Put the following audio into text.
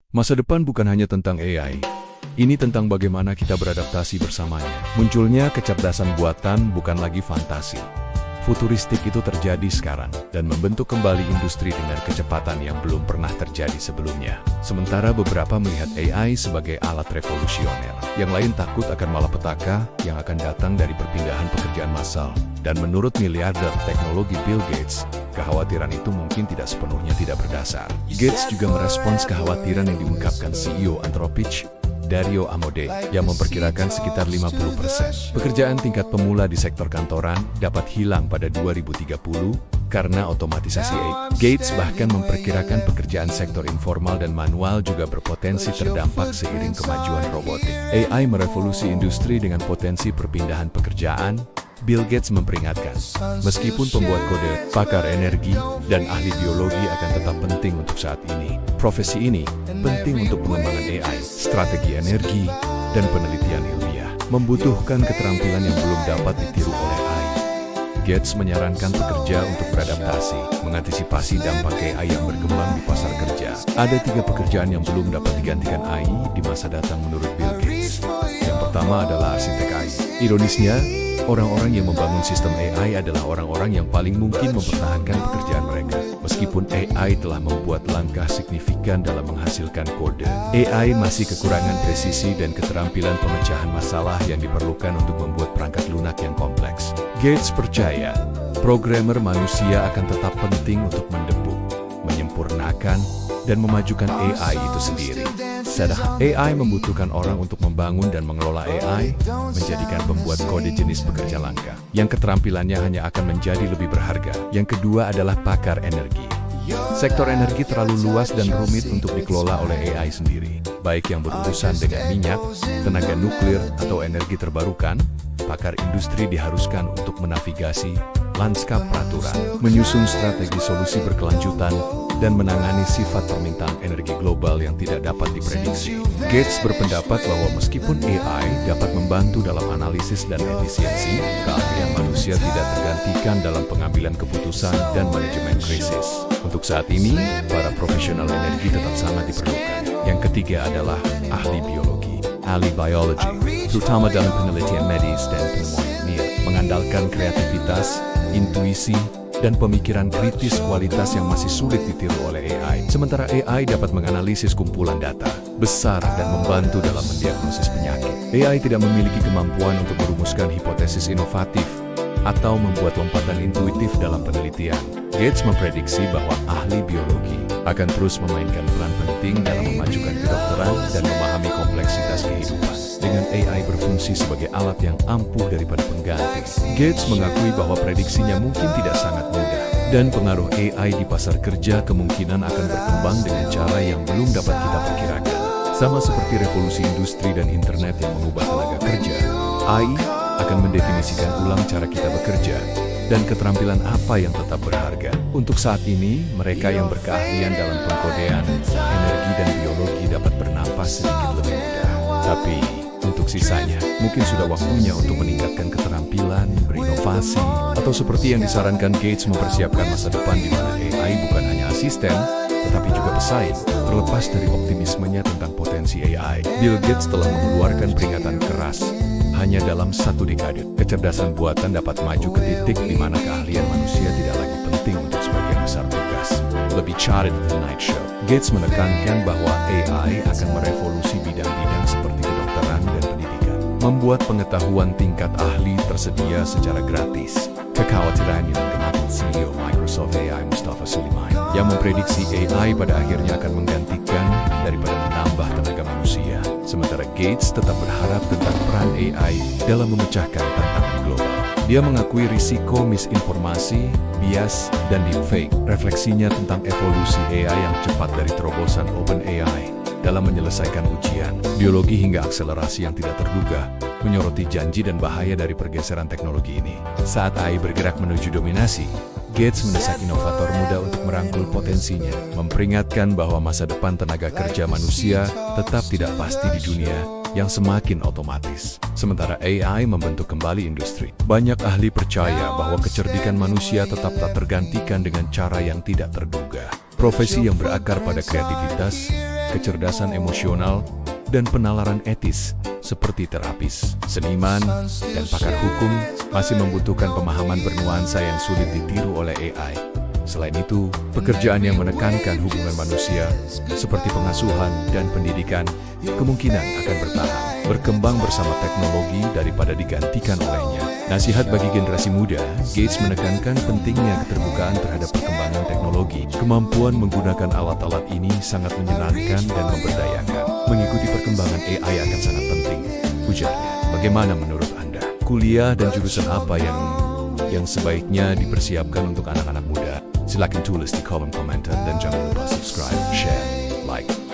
Masa depan bukan hanya tentang AI. Ini tentang bagaimana kita beradaptasi bersamanya. Munculnya kecerdasan buatan bukan lagi fantasi. Futuristik itu terjadi sekarang dan membentuk kembali industri dengan kecepatan yang belum pernah terjadi sebelumnya. Sementara beberapa melihat AI sebagai alat revolusioner. Yang lain takut akan malapetaka yang akan datang dari perpindahan pekerjaan massal. Dan menurut miliarder teknologi Bill Gates, kekhawatiran itu mungkin tidak sepenuhnya tidak berdasar. Gates juga merespons kekhawatiran yang diungkapkan CEO Anthropic, Dario Amodei, yang memperkirakan sekitar 50% pekerjaan tingkat pemula di sektor kantoran dapat hilang pada 2030 karena otomatisasi AI. Gates bahkan memperkirakan pekerjaan sektor informal dan manual juga berpotensi terdampak seiring kemajuan robotik. AI merevolusi industri dengan potensi perpindahan pekerjaan. Bill Gates memperingatkan, meskipun pembuat kode, pakar energi, dan ahli biologi akan tetap penting untuk saat ini. Profesi ini penting untuk pengembangan AI, strategi energi, dan penelitian ilmiah. Membutuhkan keterampilan yang belum dapat ditiru oleh AI. Gates menyarankan pekerja untuk beradaptasi, mengantisipasi dampak AI yang berkembang di pasar kerja. Ada 3 pekerjaan yang belum dapat digantikan AI di masa datang menurut Bill Gates. Yang pertama adalah arsitek AI. Ironisnya, orang-orang yang membangun sistem AI adalah orang-orang yang paling mungkin mempertahankan pekerjaan mereka. Meskipun AI telah membuat langkah signifikan dalam menghasilkan kode, AI masih kekurangan presisi dan keterampilan pemecahan masalah yang diperlukan untuk membuat perangkat lunak yang kompleks. Gates percaya, programmer manusia akan tetap penting untuk mendebuk, menyempurnakan, dan memajukan AI itu sendiri. AI membutuhkan orang untuk membangun dan mengelola AI, menjadikan pembuat kode jenis pekerja langka, yang keterampilannya hanya akan menjadi lebih berharga. Yang kedua adalah pakar energi. Sektor energi terlalu luas dan rumit untuk dikelola oleh AI sendiri. Baik yang berurusan dengan minyak, tenaga nuklir, atau energi terbarukan, pakar industri diharuskan untuk menavigasi lanskap peraturan, menyusun strategi solusi berkelanjutan, dan menangani sifat permintaan energi global yang tidak dapat diprediksi. Gates berpendapat bahwa meskipun AI dapat membantu dalam analisis dan efisiensi, keahlian manusia tidak tergantikan dalam pengambilan keputusan dan manajemen krisis. Untuk saat ini, para profesional energi tetap sangat diperlukan. Yang ketiga adalah ahli biologi, ahli biology, terutama dalam penelitian medis dan penemuan ilmiah, mengandalkan kreativitas, intuisi, dan pemikiran kritis kualitas yang masih sulit ditiru oleh AI. Sementara AI dapat menganalisis kumpulan data besar dan membantu dalam mendiagnosis penyakit. AI tidak memiliki kemampuan untuk merumuskan hipotesis inovatif atau membuat lompatan intuitif dalam penelitian. Gates memprediksi bahwa ahli biologi akan terus memainkan peran penting dalam memajukan kedokteran dan memahami kompleksitas kehidupan. Dengan AI berfungsi sebagai alat yang ampuh daripada pengganti, Gates mengakui bahwa prediksinya mungkin tidak sangat mudah, dan pengaruh AI di pasar kerja kemungkinan akan berkembang dengan cara yang belum dapat kita perkirakan. Sama seperti revolusi industri dan internet yang mengubah tenaga kerja, AI akan mendefinisikan ulang cara kita bekerja, dan keterampilan apa yang tetap berharga. Untuk saat ini, mereka yang berkeahlian dalam pengkodean, energi, dan biologi dapat bernafas sedikit lebih mudah. Tapi, untuk sisanya, mungkin sudah waktunya untuk meningkatkan keterampilan, berinovasi, atau seperti yang disarankan Gates mempersiapkan masa depan di mana AI bukan hanya asisten, tetapi juga pesaing. Terlepas dari optimismenya tentang potensi AI, Bill Gates telah mengeluarkan peringatan keras. Hanya dalam 1 dekade, kecerdasan buatan dapat maju ke titik di mana keahlian manusia tidak lagi penting untuk sebagian besar tugas. Lebih cari The Tonight Show, Gates menekankan bahwa AI akan merevolusi bidang-bidang seperti kedokteran dan pendidikan, membuat pengetahuan tingkat ahli tersedia secara gratis. Kekhawatiran yang dikenalkan CEO Microsoft AI Mustafa Sulaiman, yang memprediksi AI pada akhirnya akan menggantikan daripada menambah tenaga manusia. Sementara Gates tetap berharap tentang peran AI dalam memecahkan tantangan global. Dia mengakui risiko misinformasi, bias, dan deepfake. Refleksinya tentang evolusi AI yang cepat dari terobosan OpenAI dalam menyelesaikan ujian, biologi hingga akselerasi yang tidak terduga, menyoroti janji dan bahaya dari pergeseran teknologi ini. Saat AI bergerak menuju dominasi, Gates mendesak inovator muda untuk merangkul potensinya, memperingatkan bahwa masa depan tenaga kerja manusia tetap tidak pasti di dunia yang semakin otomatis. Sementara AI membentuk kembali industri. Banyak ahli percaya bahwa kecerdikan manusia tetap tak tergantikan dengan cara yang tidak terduga. Profesi yang berakar pada kreativitas, kecerdasan emosional, dan penalaran etis seperti terapis, seniman, dan pakar hukum masih membutuhkan pemahaman bernuansa yang sulit ditiru oleh AI. Selain itu, pekerjaan yang menekankan hubungan manusia, seperti pengasuhan dan pendidikan, kemungkinan akan bertahan, berkembang bersama teknologi daripada digantikan olehnya. Nasihat bagi generasi muda, Gates menekankan pentingnya keterbukaan terhadap perkembangan teknologi. Kemampuan menggunakan alat-alat ini sangat menyenangkan dan memberdayakan. Mengikuti perkembangan AI akan sangat penting, ujarnya. Bagaimana menurut Anda? Kuliah dan jurusan apa yang sebaiknya dipersiapkan untuk anak-anak muda? Silakan tulis di kolom komentar dan jangan lupa subscribe, share, like.